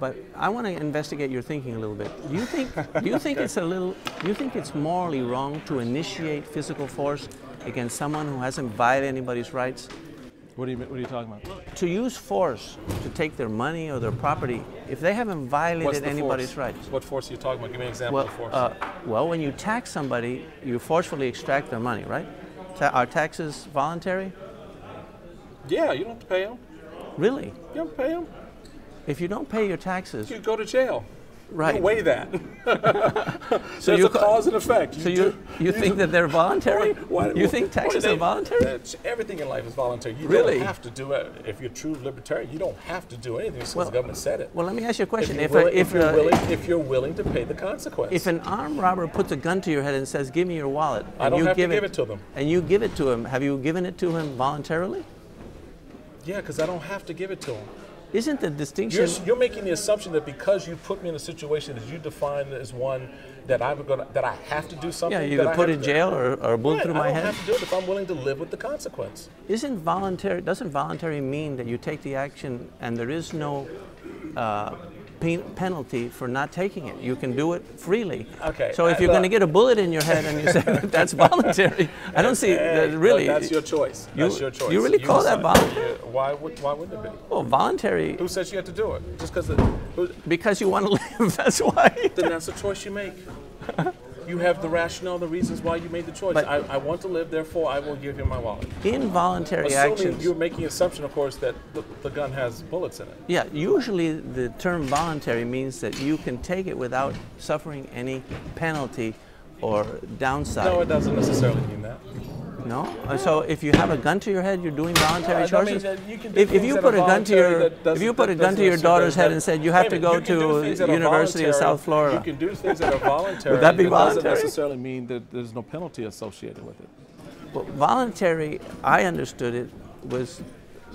But I want to investigate your thinking a little bit. Do you think it's morally wrong to initiate physical force against someone who hasn't violated anybody's rights? What are you talking about? To use force to take their money or their property, if they haven't violated anybody's rights. What force are you talking about? Give me an example of force. Well, when you tax somebody, you forcefully extract their money, right? Are taxes voluntary? Yeah, you don't have to pay them. Really? You don't pay them. If you don't pay your taxes, you go to jail. Right. You weigh that. So there's a cause and effect. You think that they're voluntary? You think taxes are voluntary? Everything in life is voluntary. You really? don't have to do it. If you're true libertarian, you don't have to do anything because the government said it. Well, let me ask you a question. If you're willing to pay the consequence. If an armed robber puts a gun to your head and says, "Give me your wallet," I don't have to give it to them. And you give it to him, have you given it to him voluntarily? Yeah, because I don't have to give it to him. Isn't the distinction? You're making the assumption that because you put me in a situation that you define as one that I have to do something. Yeah, you could put in jail or a bullet through my head. I don't have to do it if I'm willing to live with the consequence. Doesn't voluntary mean that you take the action and there is no penalty for not taking it? You can do it freely. Okay. So if you're going to get a bullet in your head and you say that's voluntary, I don't see really. That's your choice. That's your choice. You really call that voluntary? Why wouldn't it be? Well, voluntary. Who says you have to do it? Just because you want to live. That's why. Then that's a choice you make. You have the rationale, the reasons why you made the choice. But I want to live, therefore I will give you my wallet. Involuntary actions. You're making an assumption, of course, that the gun has bullets in it. Yeah, usually the term voluntary means that you can take it without suffering any penalty or downside. No, it doesn't necessarily mean that. No? So if you have a gun to your head, you're doing voluntary choices? If you put a gun to your daughter's head and said you have to go to the University of South Florida. You can do things that are voluntary. Would that be voluntary? It doesn't necessarily mean that there's no penalty associated with it. Well, voluntary, I understood it, was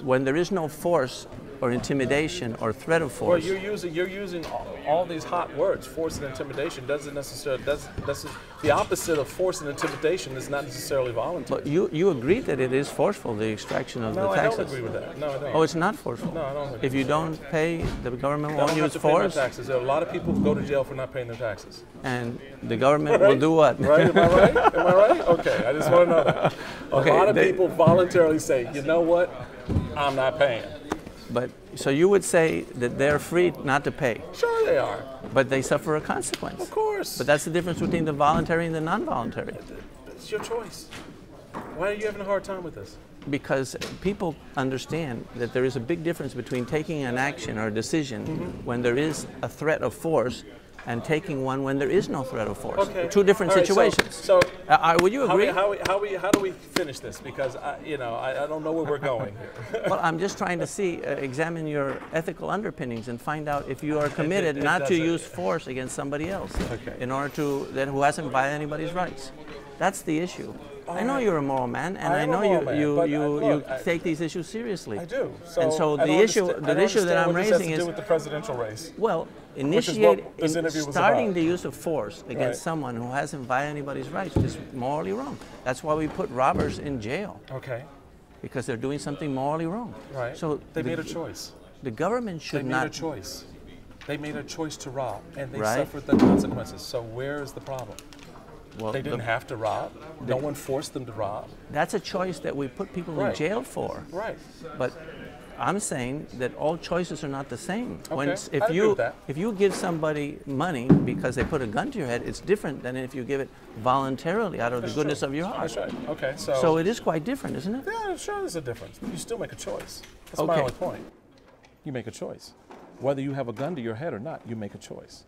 when there is no force or intimidation or threat of force. Well, you're using all these hot words. Force and intimidation doesn't necessarily. The opposite of force and intimidation is not necessarily voluntary. But you agree that it is forceful, the extraction of the taxes. No, I don't agree with that. No, I don't. Oh, it's not forceful. No, I don't agree. If you don't pay, the government won't use force. Pay their taxes. There are a lot of people who go to jail for not paying their taxes. And the government will do what? Right? Am I right? Am I right? Okay, I just want to know that. A lot of people voluntarily say, you know what, I'm not paying. But so you would say that they're free not to pay? Sure they are. But they suffer a consequence. Of course. But that's the difference between the voluntary and the non-voluntary. It's your choice. Why are you having a hard time with this? Because people understand that there is a big difference between taking an action or a decision when there is a threat of force and taking one when there is no threat of force. Okay. Two different situations. So would you agree? How do we finish this? Because I don't know where we're going here. Well, I'm just trying to examine your ethical underpinnings and find out if you are committed not to use force against somebody else in order who hasn't violated anybody's rights. That's the issue. I know you're a moral man, and I know you take these issues seriously. I do. So the issue that I'm raising is to do with the presidential race. Well, starting the use of force against someone who hasn't violated anybody's rights is morally wrong. That's why we put robbers in jail. Okay. Because they're doing something morally wrong. Right. So they made a choice. The government should not. They made a choice. They made a choice to rob, and they suffered the consequences. So where is the problem? Well, they didn't have to rob. No one forced them to rob. That's a choice that we put people in jail for. Right. But I'm saying that all choices are not the same. Okay. If you give somebody money because they put a gun to your head, it's different than if you give it voluntarily out of the goodness of your heart. That's right. Okay. So it is quite different, isn't it? Yeah, sure there's a difference. But you still make a choice. That's my only point. You make a choice. Whether you have a gun to your head or not, you make a choice.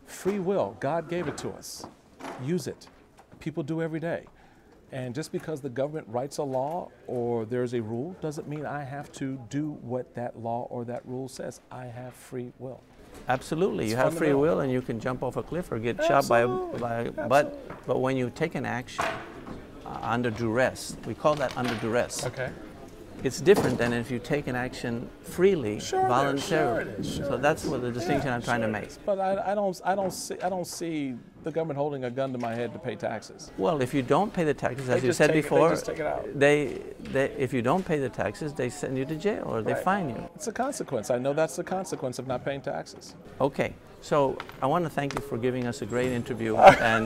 Free will, God gave it to us. Use it. People do every day. And just because the government writes a law or there's a rule doesn't mean I have to do what that law or that rule says. I have free will. Absolutely. You have free will and you can jump off a cliff or get shot by but when you take an action under duress, we call that under duress. Okay. It's different than if you take an action freely, voluntarily. Sure it is. So that's what the distinction I'm trying to make. But I don't see the government holding a gun to my head to pay taxes? Well, if you don't pay the taxes, as you said before, they just take it out. If you don't pay the taxes, they send you to jail or they fine you. It's a consequence. I know that's the consequence of not paying taxes. Okay. So I want to thank you for giving us a great interview. I'm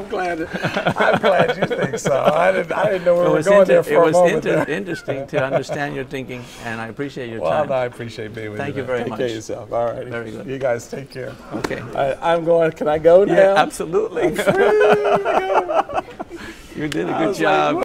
glad you think so. I didn't know we were going there for a moment. It was interesting to understand your thinking, and I appreciate your time. Well, no, I appreciate being with you. Thank you very much. Take care of yourself. All right. Very good. You guys take care. Okay. I'm going. Can I go now? Yeah, absolutely. I'm free. You did a good job.